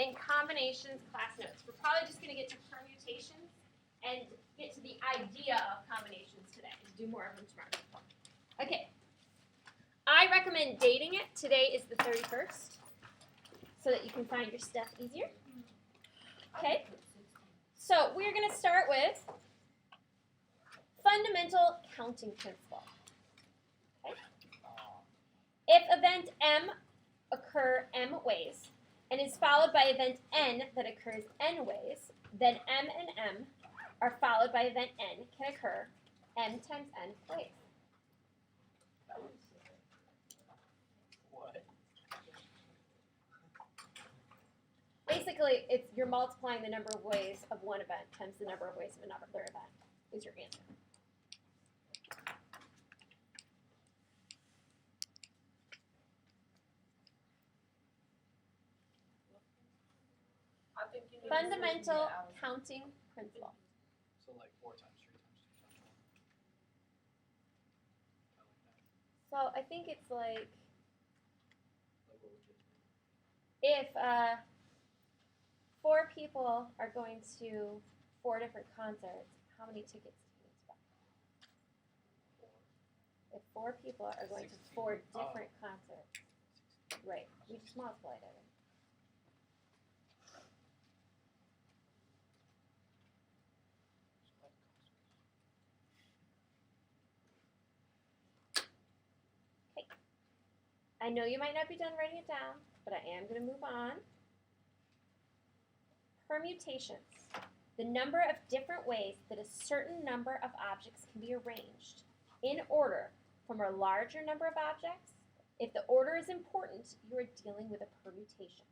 and combinations class notes. We're probably just going to get to permutations and get to the idea of combinations today. Do more of them tomorrow. Okay. I recommend dating it. Today is the 31st, so that you can find your stuff easier. Okay. So we're going to start with fundamental counting principle. Okay. If event M occur M ways and is followed by event N that occurs N ways, then M and M are followed by event N can occur M times N ways. What? Basically, you're multiplying the number of ways of one event times the number of ways of another event is your answer. Fundamental counting principle. So like 4 times 3 times 2 times 1. So I think it's like Like what would you do? if 4 people are going to 4 different concerts, how many tickets do you need to buy? 4. If 4 people are going to 4 different concerts, right? We just multiplied it. I know you might not be done writing it down, but I am going to move on. Permutations. The number of different ways that a certain number of objects can be arranged in order from a larger number of objects. If the order is important, you are dealing with a permutation.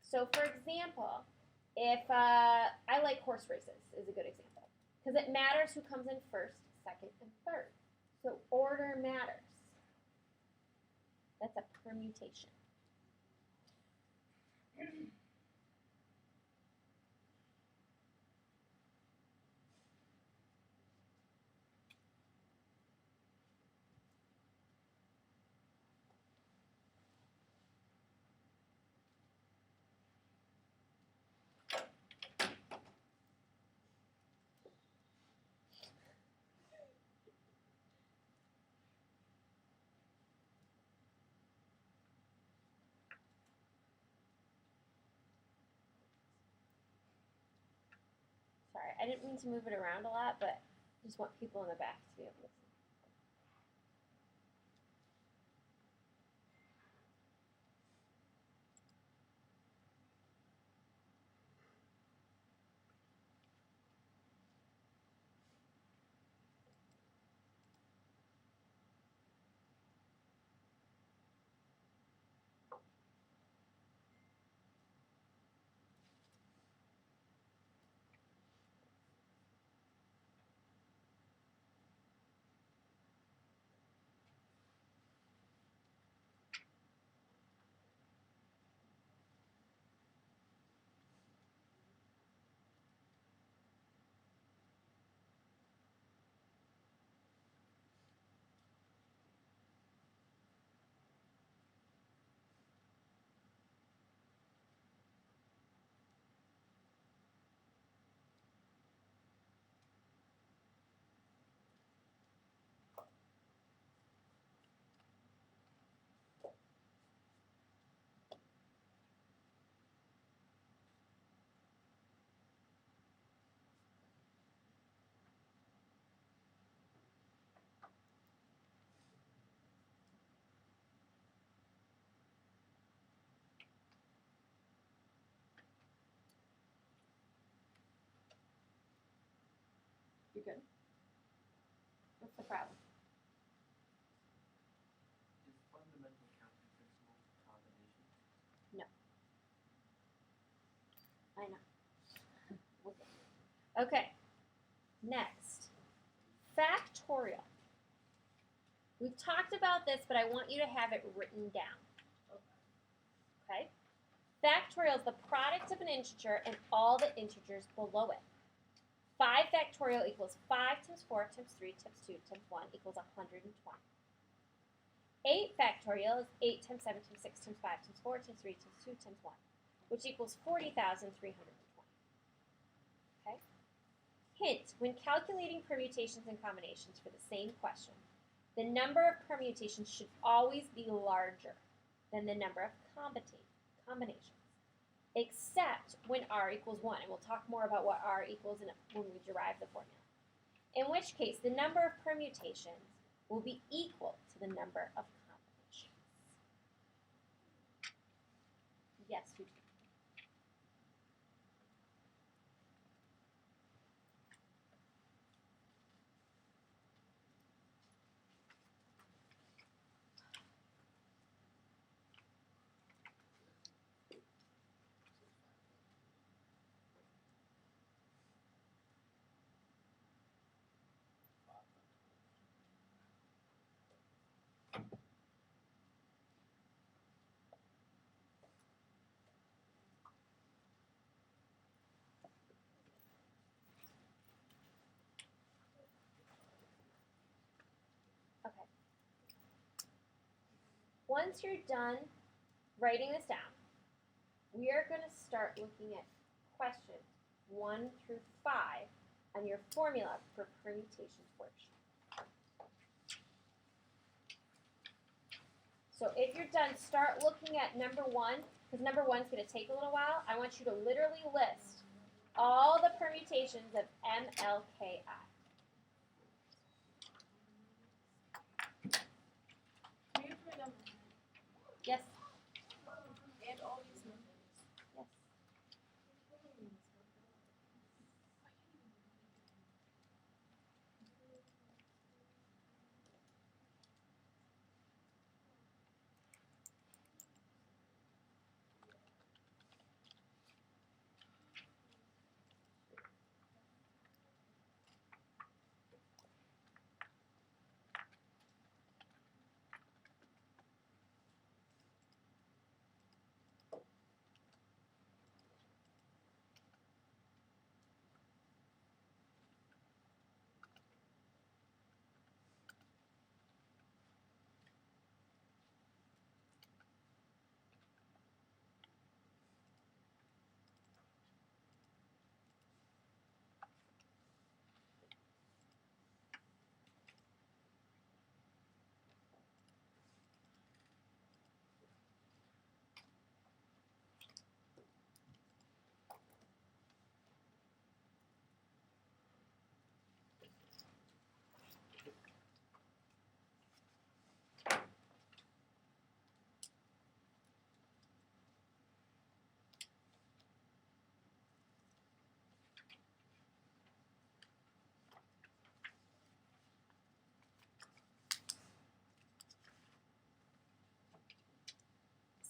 So for example, if I like horse races is a good example, because it matters who comes in first, second, and third. So order matters. That's a permutation. Sorry, I didn't mean to move it around a lot, but I just want people in the back to be able to see. You good? What's the problem? Is fundamental counting principle combination? No. I know. Okay. Next. Factorial. We've talked about this, but I want you to have it written down. Okay? Factorial is the product of an integer and all the integers below it. 5 factorial equals 5 times 4 times 3 times 2 times 1 equals 120. 8 factorial is 8 times 7 times 6 times 5 times 4 times 3 times 2 times 1. which equals 40,320. Okay? Hint, when calculating permutations and combinations for the same question, the number of permutations should always be larger than the number of combinations, except when r equals 1. And we'll talk more about what r equals when we derive the formula. In which case, the number of permutations will be equal to the number of combinations. Yes, we do. Okay. Once you're done writing this down, we are going to start looking at questions 1 through 5 on your formula for permutations worksheet. So if you're done, start looking at number 1, because number 1 is going to take a little while. I want you to literally list all the permutations of MLKI. Yes. And all these numbers. Yes.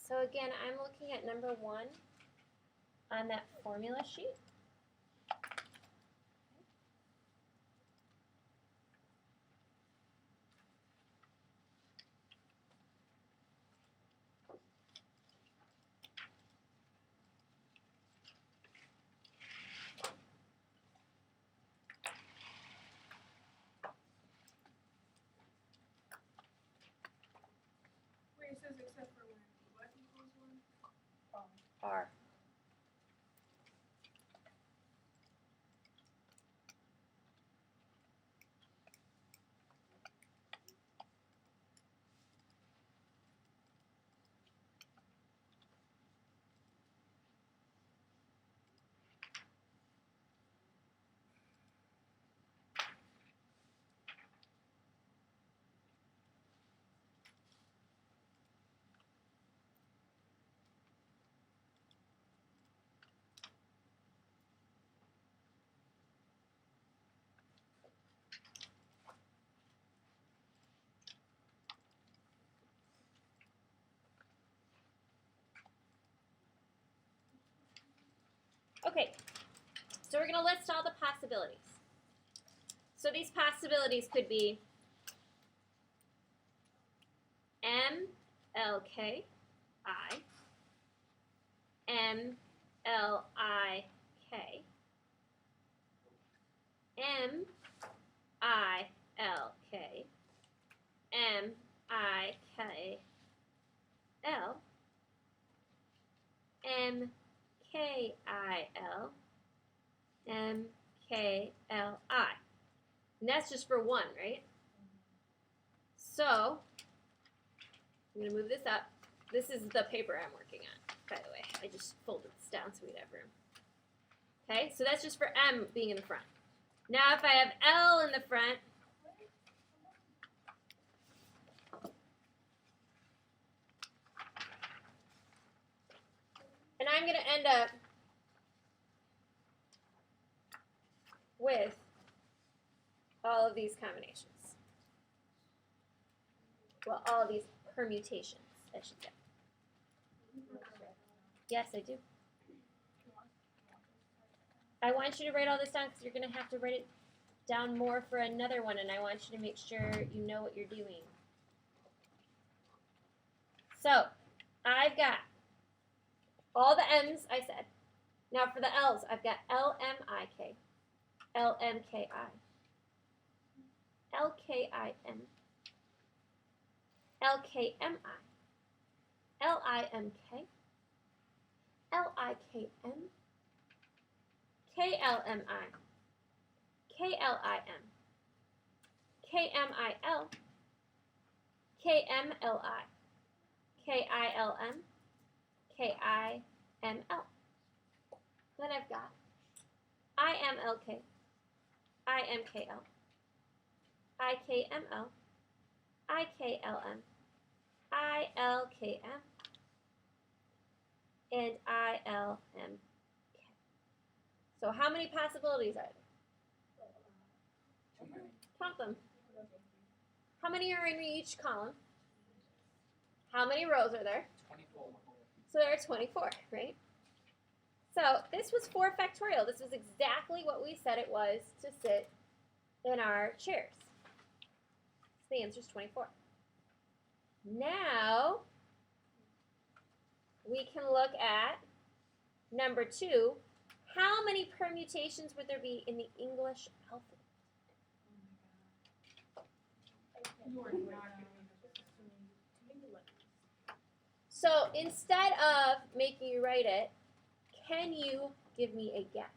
So again, I'm looking at number 1 on that formula sheet. Wait, it says except for when what equals 1? R. Okay, so we're going to list all the possibilities. So these possibilities could be M, L, K, I, M, L, I, K, M, I, L, K, M, I, K, L, M, K-I-L, M-K-L-I. And that's just for one, right? So, I'm going to move this up. This is the paper I'm working on, by the way. I just folded this down so we'd have room. Okay, so that's just for M being in the front. Now if I have L in the front, and I'm going to end up with all of these combinations. Well, all of these permutations, I should say. Yes, I do. I want you to write all this down because you're going to have to write it down more for another one, and I want you to make sure you know what you're doing. So, I've got all the M's I said. Now for the L's, I've got L-M-I-K, L-M-K-I, L-K-I-M, L-K-M-I, L-I-M-K, L-I-K-M, K-L-M-I, K-L-I-M, K-M-I-L, K-M-L-I, K-I-L-M, K-I-M-L. Then I've got I-M-L-K, I-M-K-L, I-K-M-L, I-K-L-M, I-L-K-M, and I-L-M-K. So how many possibilities are there? Count them. How many are in each column? How many rows are there? 24. So there are 24, right? So this was 4 factorial. This was exactly what we said it was to sit in our chairs. So the answer is 24. Now we can look at number 2. How many permutations would there be in the English alphabet? So instead of making you write it, can you give me a guess?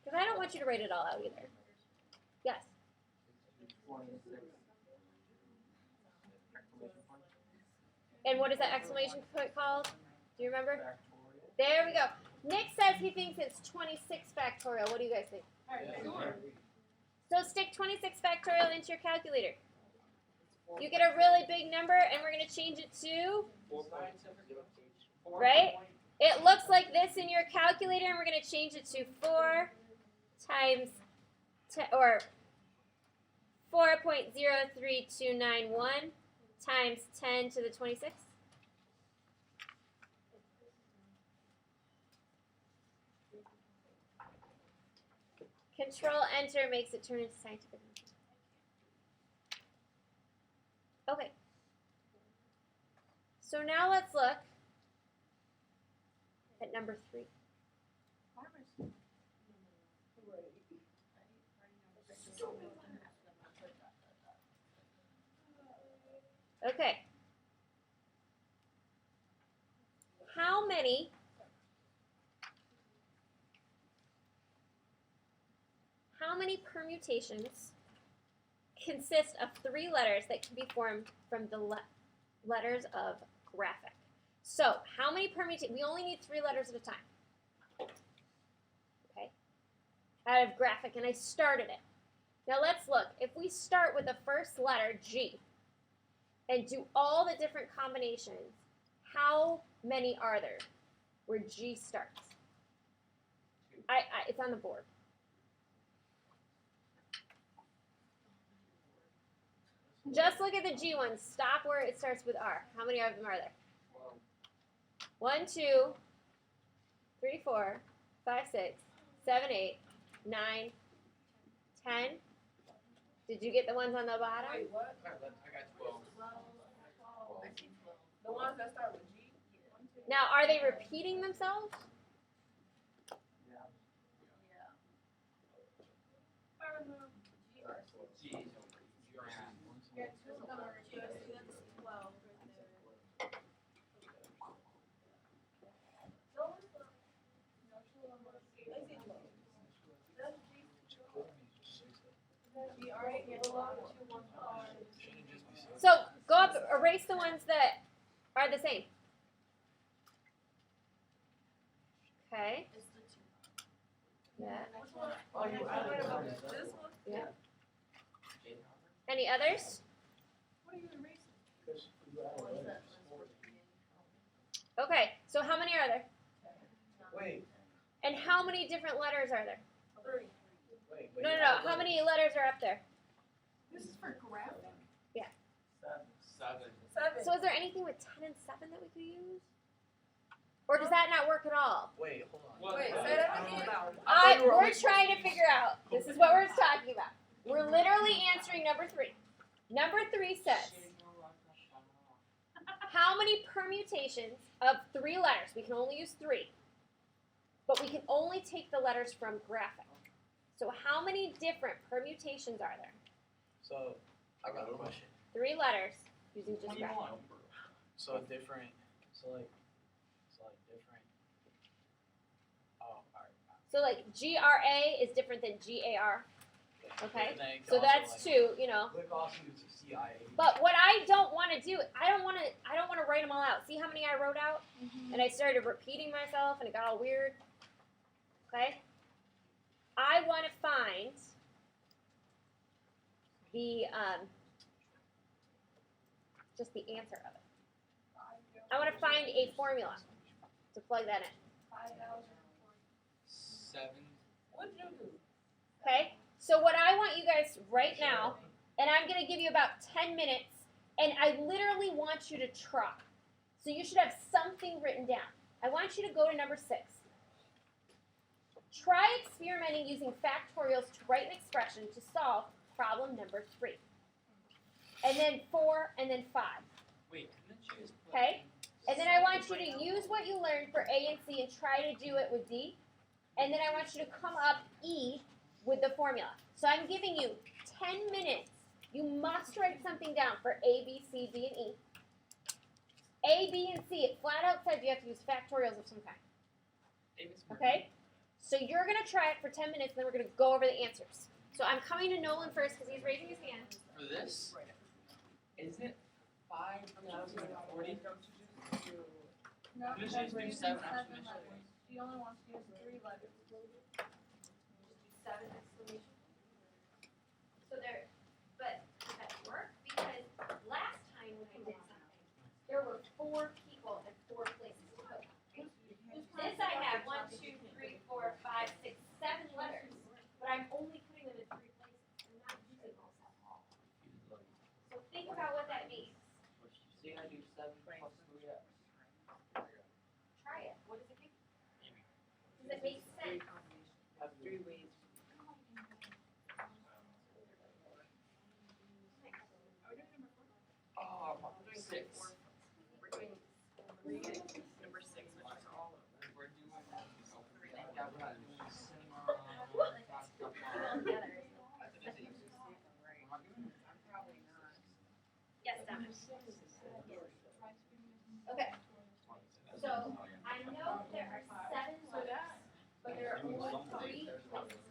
Because I don't want you to write it all out either. Yes. 26. And what is that exclamation point called? Do you remember? Factorial. There we go. Nick says he thinks it's 26 factorial. What do you guys think? So stick 26 factorial into your calculator. You get a really big number, and we're going to change it to, right? It looks like this in your calculator, and we're going to change it to 4 times 10, or 4.03291 times 10 to the 26. Control Enter makes it turn into scientific method. Okay. So now let's look at number 3. Okay. How many permutations consist of 3 letters that can be formed from the letters of graphic? So, how many permutations? We only need 3 letters at a time. Okay? Out of graphic, and I started it. Now let's look. If we start with the first letter, G, and do all the different combinations, how many are there where G starts? It's on the board. Just look at the G ones. Stop where it starts with R. How many of them are there? 1, 2, 3, 4, 5, 6, 7, 8, 9, 10. Did you get the ones on the bottom? Wait, what? I got 12. The ones that start with G? Now, are they repeating themselves? Yeah. G. Yeah, 2 of them are just 12 right there. erase the ones that are the same. Okay. It's the two. Yeah. Which one? Oh, you added them. This one? Yeah. Any others? What are you erasing? Because you added What is letters. that? Okay. So how many are there? Wait, And how many different letters are there? 3. wait. No. How many letters are up there? This is for graphic? Seven. 7. So is there anything with 10 and 7 that we could use? Or does that not work at all? Wait, hold on. Wait, say that again. We're trying to figure out. This is what we're talking about. We're literally answering number 3. Number 3 says, how many permutations of 3 letters? We can only use 3. But we can only take the letters from graphic. So how many different permutations are there? So, I got a question. 3 letters using just graphic. So different, different. Oh, alright. So like GRA is different than GAR. Okay? And then it So also, that's like, 2, you know. Click also uses CIA. But what I don't want to do, I don't want to write them all out. See how many I wrote out? And I started repeating myself and it got all weird. Okay? I want to find the just the answer of it. I want to find a formula to plug that in. 7. What'd you do? Okay? So what I want you guys right now, and I'm going to give you about 10 minutes, and I literally want you to try. So you should have something written down. I want you to go to number 6. Try experimenting using factorials to write an expression to solve problem number 3. And then 4, and then 5. Wait, couldn't you just put Okay? And then I want you to use what you learned for A and C and try to do it with D. And then I want you to come up E with the formula. So I'm giving you 10 minutes. You must write something down for A, B, C, D, and E. A, B, and C, it flat out says you have to use factorials of some kind. Okay? So you're going to try it for 10 minutes, and then we're going to go over the answers. So I'm coming to Nolan first because he's raising his hand. For this? Isn't it 5,040? No, Just that's do raising 7 letters. exclamation. She only wants to use 3 letters. 7 exclamation. So there, but does that work? Because last time when I did something, there were 4 people and 4 places to put them. This I have 1, 2, 3, 4, 5, 6, 7 letters, but I'm only putting them in 3 places. I'm not using all 7. So think about what that means. So you gotta do 7 plus 3x. Try it. What does it give you? Does it make sense? Have 3 ways. Oh, 6. We're doing 3 number 6, which is all of them. We're doing yeah, we're not doing cinema. Yes, Donna. Okay. So I know there are 7 letters, but there are only 3 places.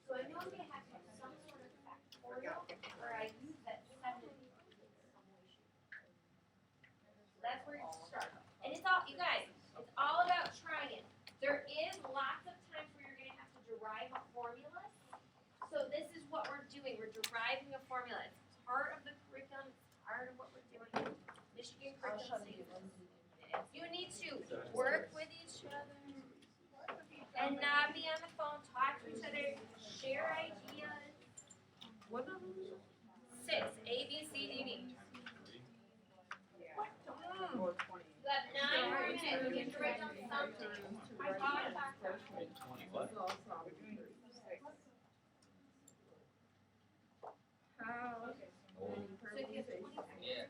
So I know I'm going to have to have some sort of factorial where I use that 7. That's where you start. And it's all, you guys, it's all about trying. There is lots of times where you're going to have to derive a formula. So this is what we're doing. We're deriving a formula. It's part of the curriculum. It's part of what we're doing. Michigan curriculum. You need to work with each other and not be on the phone. Talk to each other. Share ideas. What number? 6. A, B, C, D, D. Or 20. You have 9 more minutes. You have to write down something. I thought about that. How many So if you have 20 permutations? seconds. Yeah.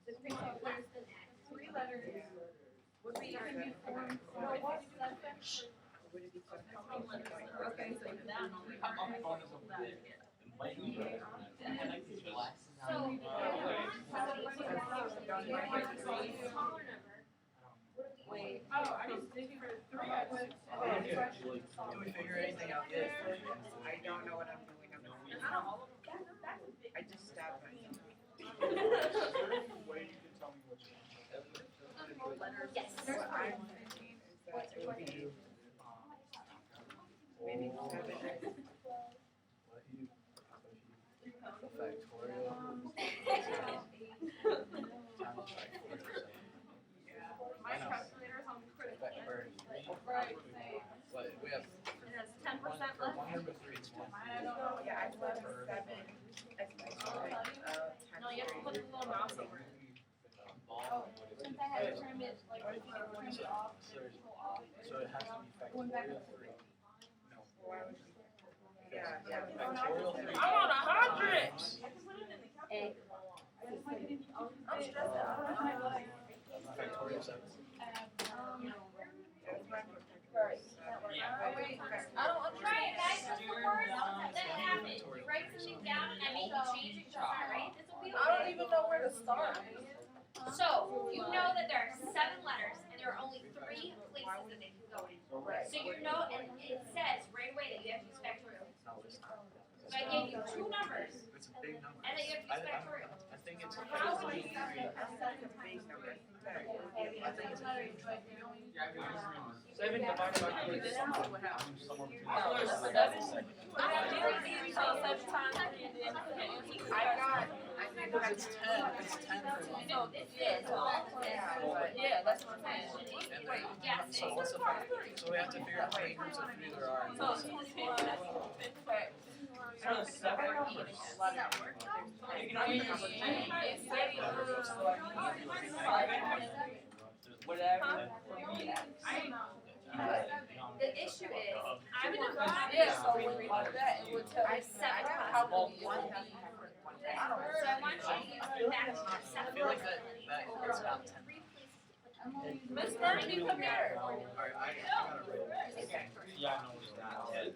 The three less than that. 3 letters would be can be formed. So what's that? Okay, so that only. I'm on the phone as a bit. I like these glasses So on. if you want somebody to have a smaller number, what do we Wait. Oh, I just did for 3. I went. Did we figure anything out yet? I don't know what I'm doing. I don't. Yes. What I'm thinking is that it would be maybe 7x. My calculator is on critical. Right. What, we have. It has 10% left. No, yeah, I thought 7 exponent of No, you have to put a little mouse over it. Since I had to trim it, like, if you trim it off, So it has to be going back factorial up to 3. Why would you? Yeah. Factorial 3. I'm on 100. A. I'm stressed out. Factorial 7. I don't Right, guys, that's the worst that happens. You write something down and I make you change it because it's not right. This will be I don't okay. even know where to start. So, you know that there are 7 letters and there are only 3 places that they can go in. So you know, and it says right away that you have to use factorial. So I gave you 2 numbers It's a big number. and then you have to use factorial. I think it's How would you Seven divided by 3 is somewhere between It's 10. It's 10 for one. No, this is all this is. Yeah, that's what I'm saying. And Wait, then, yes. so what's the so we have to figure out how many groups of 3 there are. in So this. 21. So 7 numbers. Whatever. The issue is, I would have Yeah, so when we do that, it would tell I us have 7 how possible. many it would be. So I want you to use back to I 7. feel like that is about 10. Miss Murphy, come here. Alright, I gotta write it. Yeah, I know it's not 10.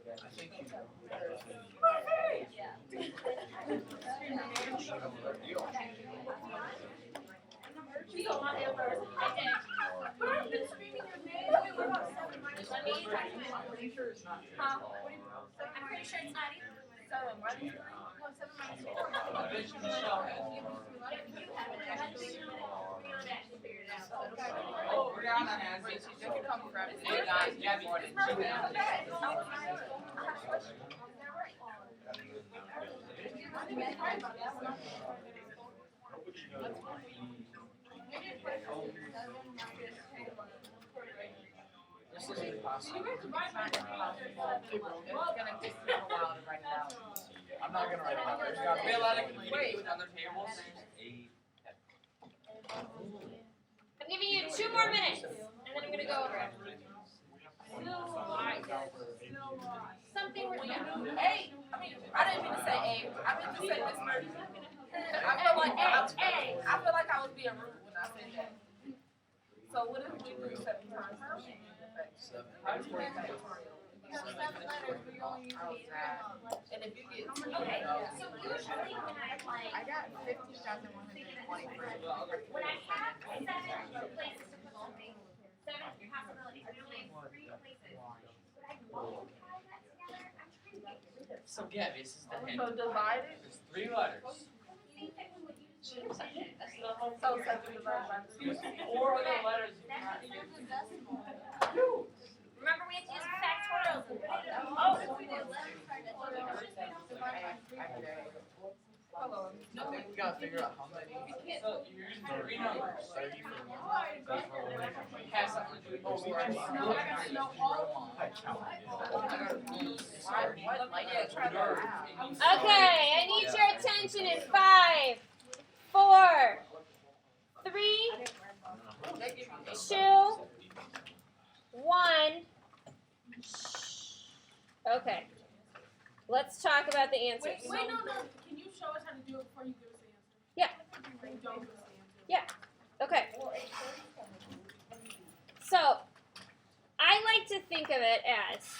I think you know. We don't want it first. I did. But I've been screaming your name. Wait, what about 7 minus Let me try to. I'm pretty sure it's not 10. Huh? I'm pretty sure it's not either. 7 minus 3? No, 7 minus 4. Michelle has it. You have it actually. We don't actually figure it out. Oh, Brianna has it. They can come from Hey, guys, Gabby, what did you have? This is impossible. It's gonna take me a while to write it out. I'm not gonna write it out. There's gotta Are be we allowed to communicate with other tables? I'm giving you 2 more minutes, and then I'm gonna go over it. Something we're doing. Hey, I mean, I didn't mean to say A. I meant to say Miss Murphy. I feel like I was being rude when I said that. So what if we do 7 times? 7. How do you make factorial? And if you get 2, Okay, so usually when I like, I got 50,123. when I have 7 places to put something, 7 possibilities, there's only 3 places. But I multiply that together, I'm trying to get rid of. So Gabby, this is the hint. so divide it. There's 3 letters. See, if we would use the percentage. So 7 divided by 3. 4 of the letters. Remember, we have to use factorials. Oh, if we did I think we gotta figure out how many. So you're using 3 numbers. 30 for one. Has something to do with Oh, we already No, I gotta know all of them. Okay, I need your attention in 5, 4, 3, 2, 1. Okay. Let's talk about the answers. Wait, no. Can you show us how to do it before you give us the answer? Yeah. Don't give us the answer. Yeah. Okay. So, I like to think of it as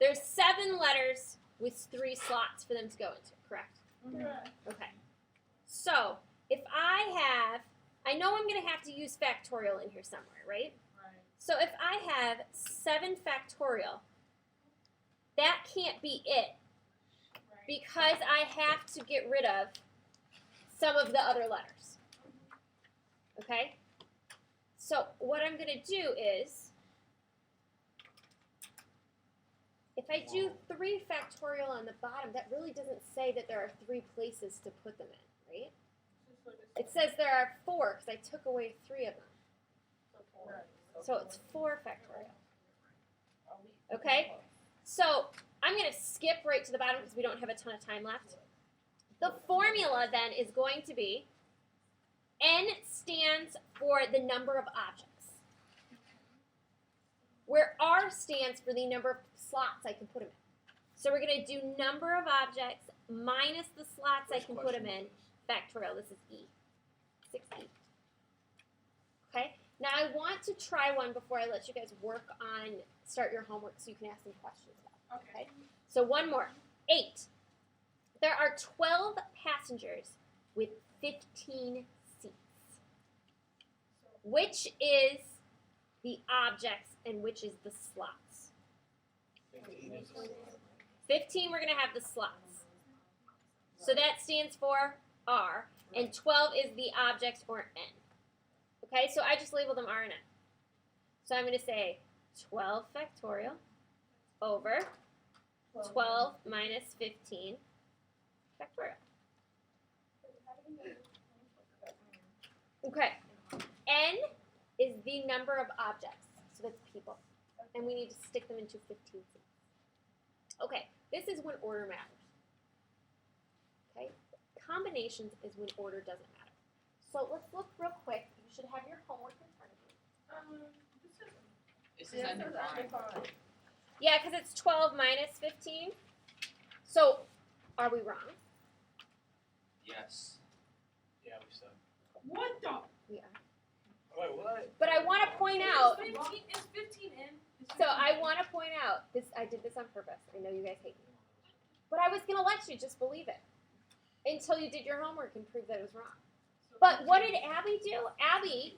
there's 7 letters with 3 slots for them to go into, correct? Okay. So, if I know I'm going to have to use factorial in here somewhere, right? Right. So if I have 7 factorial, that can't be it because I have to get rid of some of the other letters. Okay? So what I'm going to do is, if I do 3 factorial on the bottom, that really doesn't say that there are 3 places to put them in, right? It says there are 4 because I took away 3 of them. So it's 4 factorial. Okay? So I'm going to skip right to the bottom because we don't have a ton of time left. The formula then is going to be N stands for the number of objects, where R stands for the number of slots I can put them in. So we're going to do number of objects minus the slots I can put them in, factorial. This is E, 6E. Okay? Now I want to try one before I let you guys work on, start your homework so you can ask some questions about it. Okay? So one more. 8. There are 12 passengers with 15 seats. Which is the objects and which is the slots? 15, we're going to have the slots. So that stands for R, and 12 is the objects or N. Okay, so I just labeled them R and N. So I'm going to say 12 factorial over 12 minus 15 factorial. Okay, N is the number of objects, so that's people, and we need to stick them into 15 seats. Okay, this is when order matters. Okay, combinations is when order doesn't matter. So let's look real quick. You should have your homework in front of you. This is under 5. Yeah, because it's 12 minus 15. So, are we wrong? Yes. Yeah, we said. What the? We are. Wait, what? But I want to point out. Is 15 in? So I want to point out this. I did this on purpose. I know you guys hate me, but I was gonna let you just believe it until you did your homework and proved that it was wrong. But what did Abby do? Abby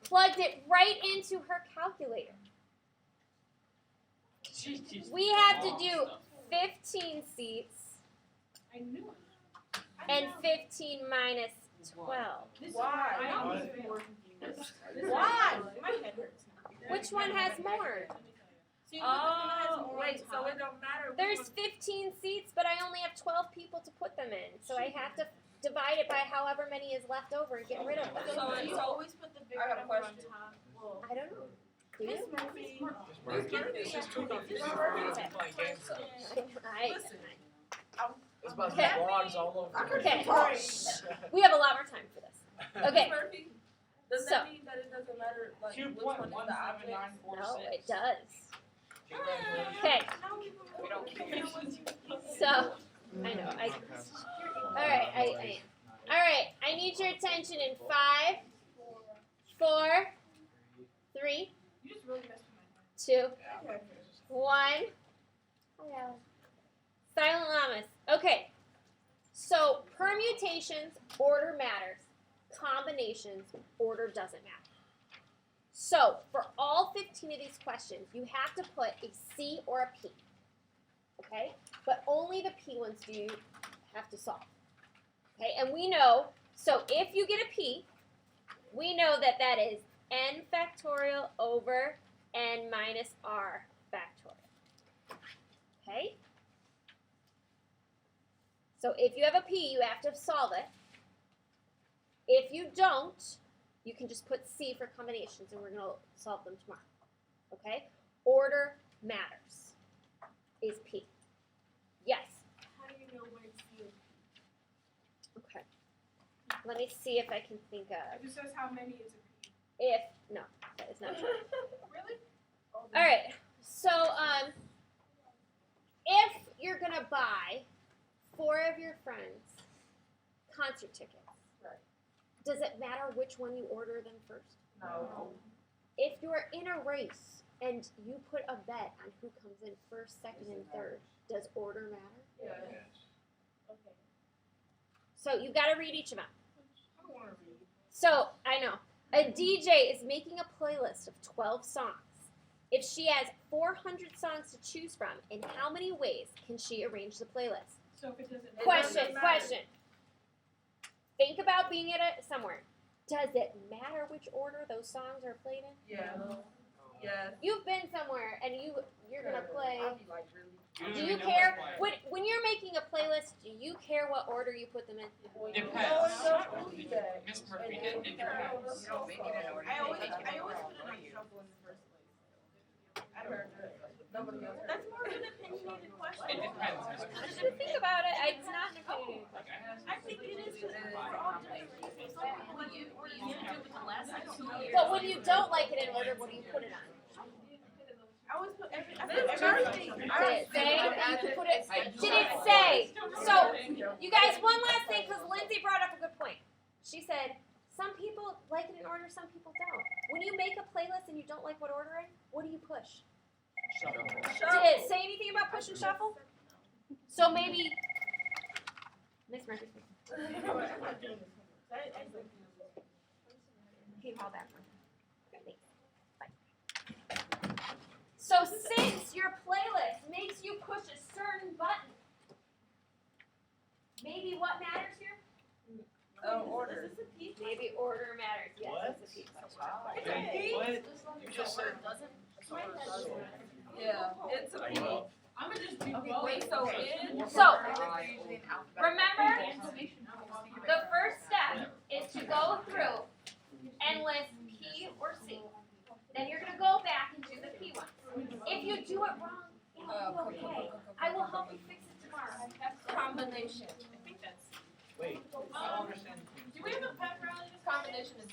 plugged it right into her calculator. We have to do 15 seats I knew it. and 15 minus 12. Why? Why? Why? My head hurts now. Which one has more? See, which one has Oh, more wait, so time? it don't matter. which There's one- 15 seats, but I only have 12 people to put them in. So I have to divide it by however many is left over and get rid of them. So So you always put the I bigger got a number on question. top. Well, I don't know. Do Miss you? Murphy. This is too confusing. Playing games. Listen. It's about Okay. blogs all over. Okay. We have a lot more time for this. Okay. Miss Murphy, does So- that mean that it doesn't matter like which one is the object? No, it does. Congratulations. Okay. We don't care. So, I know. All right. All right. I need your attention in 5, 4, 3, You just really messed with my head. 2, 1. Hello. Silent llamas. Okay. So permutations, order matters. Combinations, order doesn't matter. So for all 15 of these questions, you have to put a C or a P. Okay? But only the P ones do you have to solve. Okay? And we know, so if you get a P, we know that that is N factorial over N minus R factorial. Okay? So if you have a P, you have to solve it. If you don't, you can just put C for combinations, and we're going to solve them tomorrow. Okay? Order matters is P. Yes? How do you know when it's you? Okay. Let me see if I can think of. If it says how many is a P. No, that is not true. Really? All right. So, if you're going to buy 4 of your friends concert tickets, Right. does it matter which one you order them first? No. If you're in a race and you put a bet on who comes in first, second, and third, does order matter? Yeah. Okay. So you've got to read each of them. I don't want to read. So I know a DJ is making a playlist of 12 songs. If she has 400 songs to choose from, in how many ways can she arrange the playlist? So if it doesn't It Question. doesn't matter. Think about being at somewhere. Does it matter which order those songs are played in? Yeah. Yes. You've been somewhere and you're gonna play. I'll be like, really? Do you care when you're making a playlist? Do you care what order you put them in? Depends. Miss Murphy, it depends. You don't make it in order. I always put it on shuffle in the first place. I don't know. Nobody else. That's more of an opinionated question. It depends, Miss I Murphy. should think about it. It's not an opinion question. I think it is because we're all different. What you do with the last 2 years. But when you don't like it in order, what do you put it on? I always put every. I Did put everything. Did it say? You put it. Did it say? So, you guys, one last thing, because Lindsay brought up a good point. She said some people like it in order, some people don't. When you make a playlist and you don't like what order in, what do you push? Did it say anything about push and shuffle? So maybe Miss Murphy. Can you call that one? Thanks. Bye. So since your playlist makes you push a certain button, maybe what matters here? Order. Maybe order matters. Yes, it's a P question. What? You just said. Yeah. It's a P. I'm gonna just do Okay, wait, so in. So, remember, the first step is to go through and list P or C. Then you're going to go back and do the P one. If you do it wrong, it'll be okay. I will help you fix it tomorrow. Combination. I think that's. Wait, I don't understand. Do we have a pep rally? Combination is.